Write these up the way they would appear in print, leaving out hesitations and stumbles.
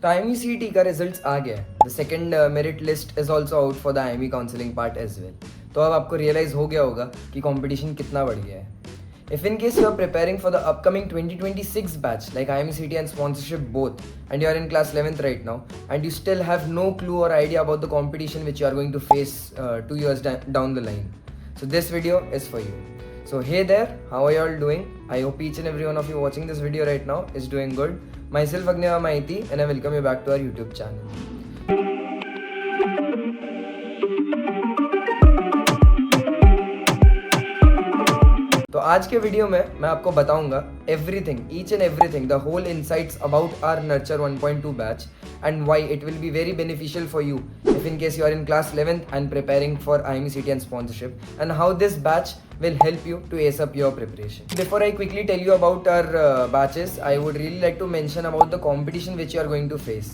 तो IMU-CET का results आ गया है. The second merit list is also out for the IMU counselling part as well. तो अब आपको रियलाइज हो गया होगा कि कंपटीशन कितना बढ़ गया है. If in case you are preparing for the upcoming 2026 batch like IMU-CET and sponsorship both, and you are in class 11th right now and you still have no clue or idea about the competition which you are going to face 2 years down the line, so this video is for you. So hey there, how are you all doing? I hope each and every one of you watching this video right now is doing good. Myself Agniva Maiti and I welcome you back to our YouTube channel. तो आज के video में मैं आपको बताऊंगा everything, each and everything, the whole insights about our nurture 1.2 batch and why it will be very beneficial for you if in case you are in class 11th and preparing for IMU-CET and sponsorship, and how this batch will help you to ace up your preparation. Before I quickly tell you about our batches, I would really like to mention about the competition which you are going to face.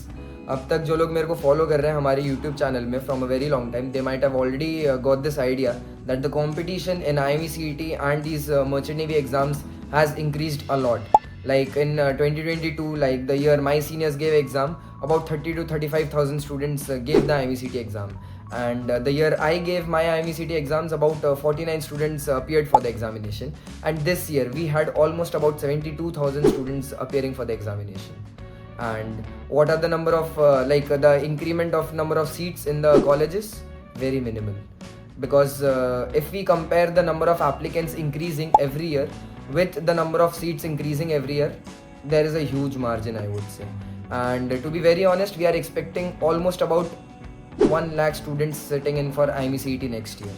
अब तक जो लोग मेरे को follow कर रहे हैं हमारे यूट्यूब चैनल में from a very long time, they might have already got this idea that the competition in IMU-CET and these merchant navy exams has increased a lot. Like in 2022, like the year my seniors gave exam, about 30 to 35,000 students gave the IMU-CET exam. And the year I gave my IMU-CET exams, about 49 students appeared for the examination. And this year we had almost about 72,000 students appearing for the examination. And what are the number of the increment of number of seats in the colleges? Very minimal. Because if we compare the number of applicants increasing every year with the number of seats increasing every year, there is a huge margin, I would say. And to be very honest, we are expecting almost about 1 lakh students sitting in for IMU-CET next year,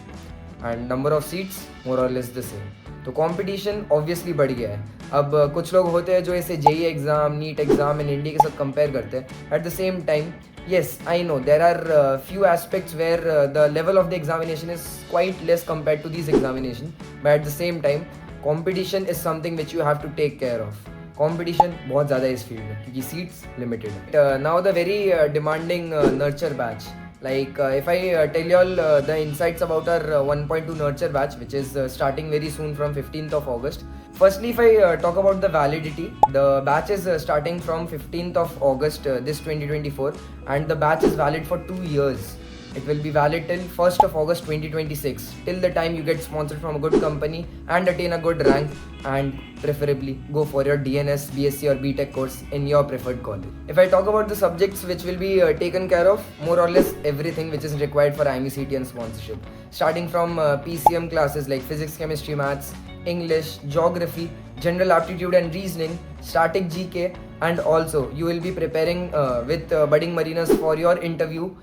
and number of seats more or less the same. तो competition obviously बढ़ गया है. अब कुछ लोग होते हैं जो इसे JEE exam, NEET exam in India के साथ कंपेयर करते हैं. At the same time, yes, I know there are few aspects where the level of the examination is quite less compared to these examinations, but at the same time competition is something which you have to take care of. Competition बहुत ज़्यादा है इस field में क्योंकि seats limited है. Now the very demanding nurture batch. Like if I tell you all the insights about our 1.2 nurture batch, which is starting very soon from 15th of August. Firstly, if I talk about the validity, the batch is starting from 15th of August this 2024, and the batch is valid for 2 years. It will be valid till 1st of August 2026, till the time you get sponsored from a good company and attain a good rank, and preferably go for your DNS, BSc or BTech course in your preferred college. If I talk about the subjects which will be taken care of, more or less everything which is required for IMU-CET and sponsorship, starting from PCM classes like physics, chemistry, maths, English, geography, general aptitude and reasoning, static GK, and also you will be preparing with budding mariners for your interview,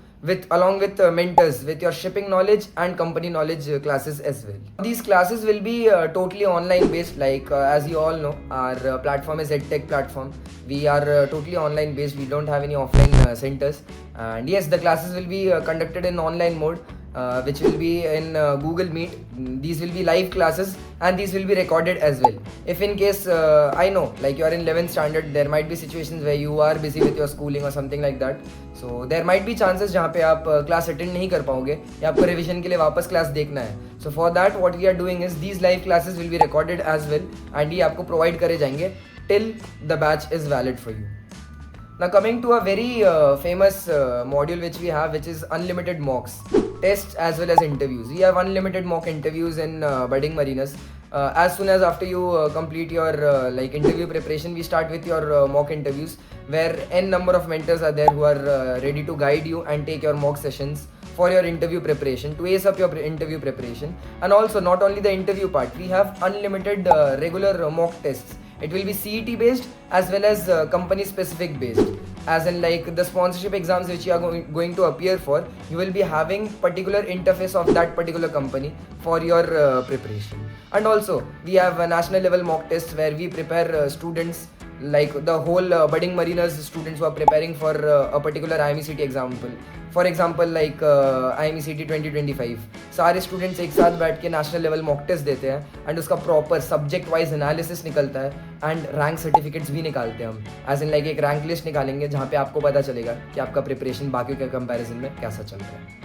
along with mentors with your shipping knowledge and company knowledge classes as well. These classes will be totally online based, like as you all know, our platform is EdTech platform. We are totally online based. We don't have any offline centers, and yes, the classes will be conducted in online mode, which will be in Google Meet. These will be live classes and these will be recorded as well. If in case I know, like you are in 11th standard, there might be situations where you are busy with your schooling or something like that. So there might be chances जहाँ पे आप class attend नहीं कर पाओगे या आपको revision के लिए वापस class देखना है. So for that what we are doing is these live classes will be recorded as well, and ये आपको provide करे जाएंगे till the batch is valid for you. Now coming to a very famous module which we have, which is unlimited mocks, tests as well as interviews. We have unlimited mock interviews in budding mariners. As soon as after you complete your interview preparation, we start with your mock interviews, where n number of mentors are there who are ready to guide you and take your mock sessions for your interview preparation, to ace up your interview preparation. And also not only the interview part, we have unlimited regular mock tests. It will be CET based as well as company specific based, as in like the sponsorship exams which you are going to appear for, you will be having particular interface of that particular company for your preparation. And also we have a national level mock tests where we prepare students, like the whole budding mariners students who are preparing for a particular IMU-CET example. For example like IMU-CET 2025 सारे students एक साथ बैठ के national level mock test देते हैं and उसका proper subject wise analysis निकलता है एंड रैंक सर्टिफिकेट्स भी निकालते हैं हम. एज इन लाइक एक रैंक लिस्ट निकालेंगे जहाँ पे आपको पता चलेगा कि आपका प्रिपरेशन बाकी के कंपैरिजन में कैसा चल रहा है.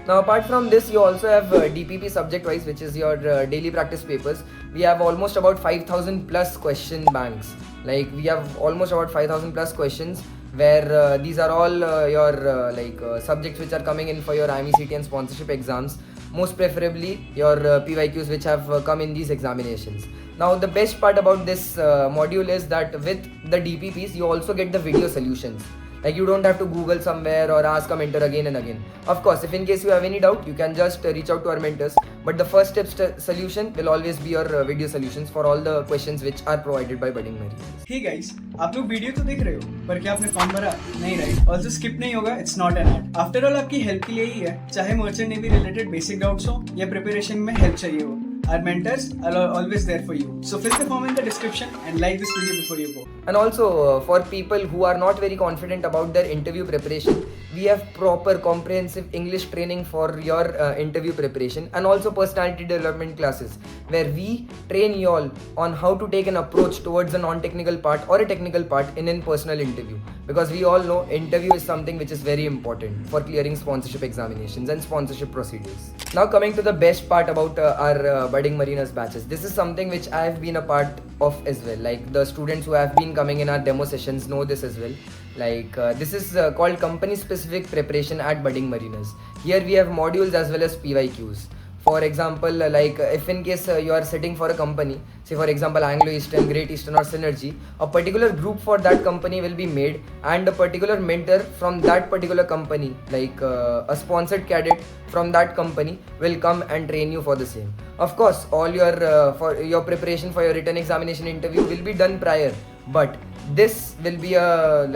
Now apart from this, you also have DPP subject wise, which is your daily practice papers. We have almost about 5,000 plus question banks. Like we have almost about 5,000 plus questions where these are all your subjects which are coming in for your IMU-CET and sponsorship exams, most preferably your PYQs which have come in these examinations. Now the best part about this module is that with the DPPs you also get the video solutions. Like you don't have to Google somewhere or ask a mentor again and again. Of course, if in case you have any doubt, you can just reach out to our mentors. But the first step solution will always be your video solutions for all the questions which are provided by budding marines. Hey guys, आप लोग video तो देख रहे हो, पर क्या आपने form भरा? नहीं राइट? ऑल्सो स्किप नहीं होगा, it's not an ad. After all आपकी हेल्प के लिए ही है, चाहे merchant navy related basic doubts हो या प्रिपरेशन में हेल्प चाहिए हो. Our mentors are always there for you. So fill the form in the description and like this video before you go. And also for people who are not very confident about their interview preparation, we have proper comprehensive English training for your interview preparation, and also personality development classes where we train you all on how to take an approach towards a non-technical part or a technical part in personal interview, because we all know interview is something which is very important for clearing sponsorship examinations and sponsorship procedures. Now coming to the best part about our budding mariners batches, this is something which I have been a part of as well. Like the students who have been coming in our demo sessions know this as well. Like this is called company specific preparation at budding mariners. Here we have modules as well as PYQs. For example, like if in case you are sitting for a company, say for example Anglo Eastern, Great Eastern or Synergy, a particular group for that company will be made, and a particular mentor from that particular company, like a sponsored cadet from that company will come and train you for the same. Of course, all your for your preparation for your written examination interview will be done prior, but this will be a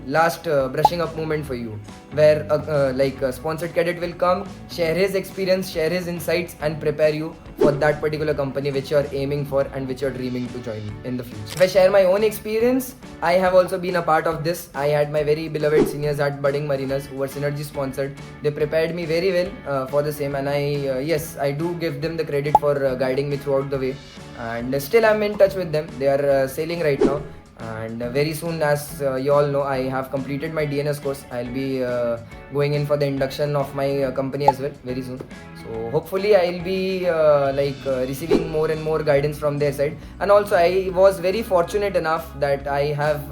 last brushing up moment for you, where a sponsored cadet will come, share his experience, share his insights, and prepare you for that particular company which you are aiming for and which you are dreaming to join in the future. If I share my own experience, I have also been a part of this. I had my very beloved seniors at budding mariners who were Synergy sponsored. They prepared me very well for the same, and I do give them the credit for guiding me throughout the way, and still I'm in touch with them. They are sailing right now. And very soon, as you all know, I have completed my DNS course. I'll be going in for the induction of my company as well very soon. So hopefully I'll be receiving more and more guidance from their side. And also I was very fortunate enough that I have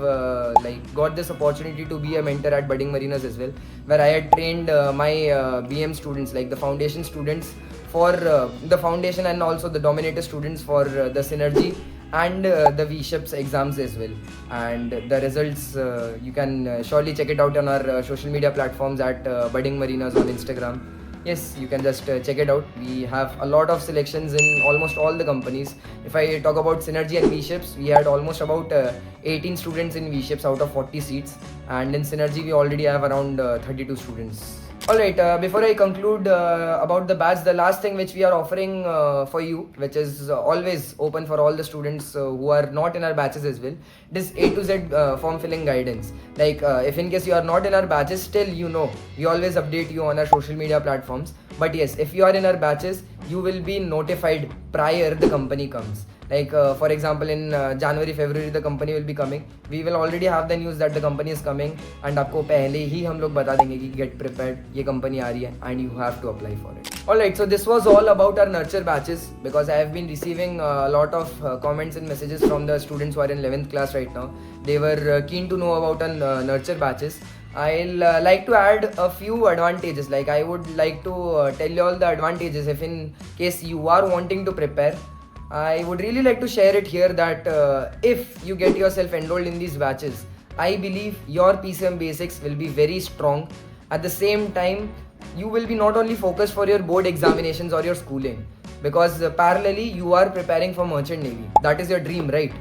got this opportunity to be a mentor at budding mariners as well, where I had trained my BM students, like the foundation students for the foundation, and also the dominator students for the Synergy and the V-Ships exams as well. And the results, you can surely check it out on our social media platforms at budding mariners on Instagram. Yes, you can just check it out. We have a lot of selections in almost all the companies. If I talk about Synergy and V-Ships, we had almost about 18 students in V-Ships out of 40 seats, and in Synergy we already have around 32 students. Alright, before I conclude about the batch, the last thing which we are offering for you, which is always open for all the students who are not in our batches as well, this A to Z form filling guidance. Like if in case you are not in our batches, still we always update you on our social media platforms. But yes, if you are in our batches, you will be notified prior the company comes. Like for example, in January, February the company will be coming. We will already have the news that the company is coming, and आपको पहले ही हम लोग बता देंगे कि get prepared, ये company आ रही है, and you have to apply for it. Alright, so this was all about our nurture batches, because I have been receiving a lot of comments and messages from the students who are in 11th class right now. They were keen to know about our nurture batches. I'll like to add a few advantages. Like I would like to tell you all the advantages if in case you are wanting to prepare. I would really like to share it here that if you get yourself enrolled in these batches, I believe your PCM basics will be very strong. At the same time, you will be not only focused for your board examinations or your schooling, because parallelly you are preparing for merchant navy. That is your dream, right?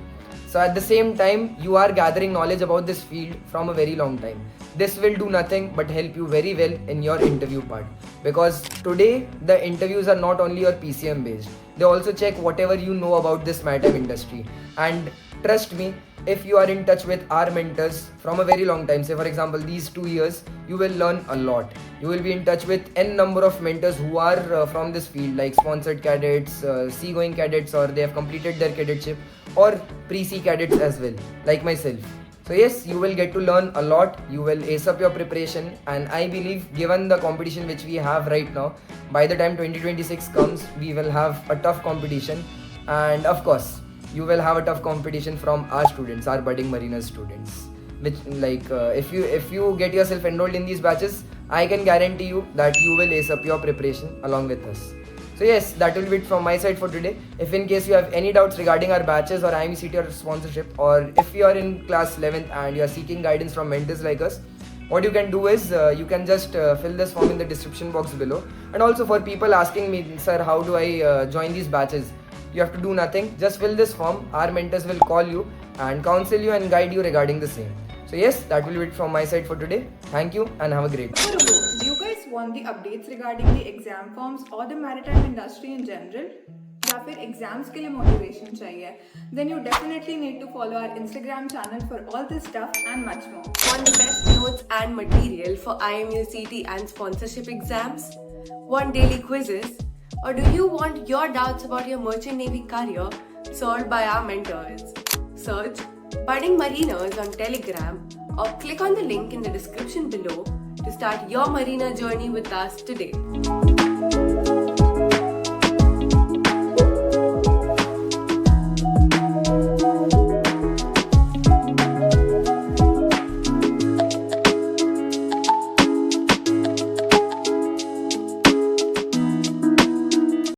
So at the same time, you are gathering knowledge about this field from a very long time. This will do nothing but help you very well in your interview part, because today the interviews are not only your PCM based. They also check whatever you know about this maritime industry. And trust me, if you are in touch with our mentors from a very long time, say for example these 2 years, you will learn a lot. You will be in touch with n number of mentors who are from this field, like sponsored cadets, sea-going cadets, or they have completed their cadetship, or pre-sea cadets as well, like myself. So yes, you will get to learn a lot, you will ace up your preparation, and I believe given the competition which we have right now, by the time 2026 comes, we will have a tough competition. And of course, you will have a tough competition from our students, our budding mariners students. which if you get yourself enrolled in these batches, I can guarantee you that you will ace up your preparation along with us. So yes, that will be it from my side for today. If in case you have any doubts regarding our batches or IMU-CET or sponsorship, or if you are in class 11th and you are seeking guidance from mentors like us, what you can do is you can just fill this form in the description box below. And also for people asking me, sir, how do I join these batches? You have to do nothing. Just fill this form. Our mentors will call you and counsel you and guide you regarding the same. So yes, that will be it from my side for today. Thank you and have a great day. Do you guys want the updates regarding the exam forms or the maritime industry in general? या फिर exams के लिए motivation चाहिए, then you definitely need to follow our Instagram channel for all this stuff and much more. Want the best notes and material for IMU-CET and sponsorship exams? Want daily quizzes? Or do you want your doubts about your merchant navy career solved by our mentors? Search Budding Mariners on Telegram or click on the link in the description below to start your marina journey with us today.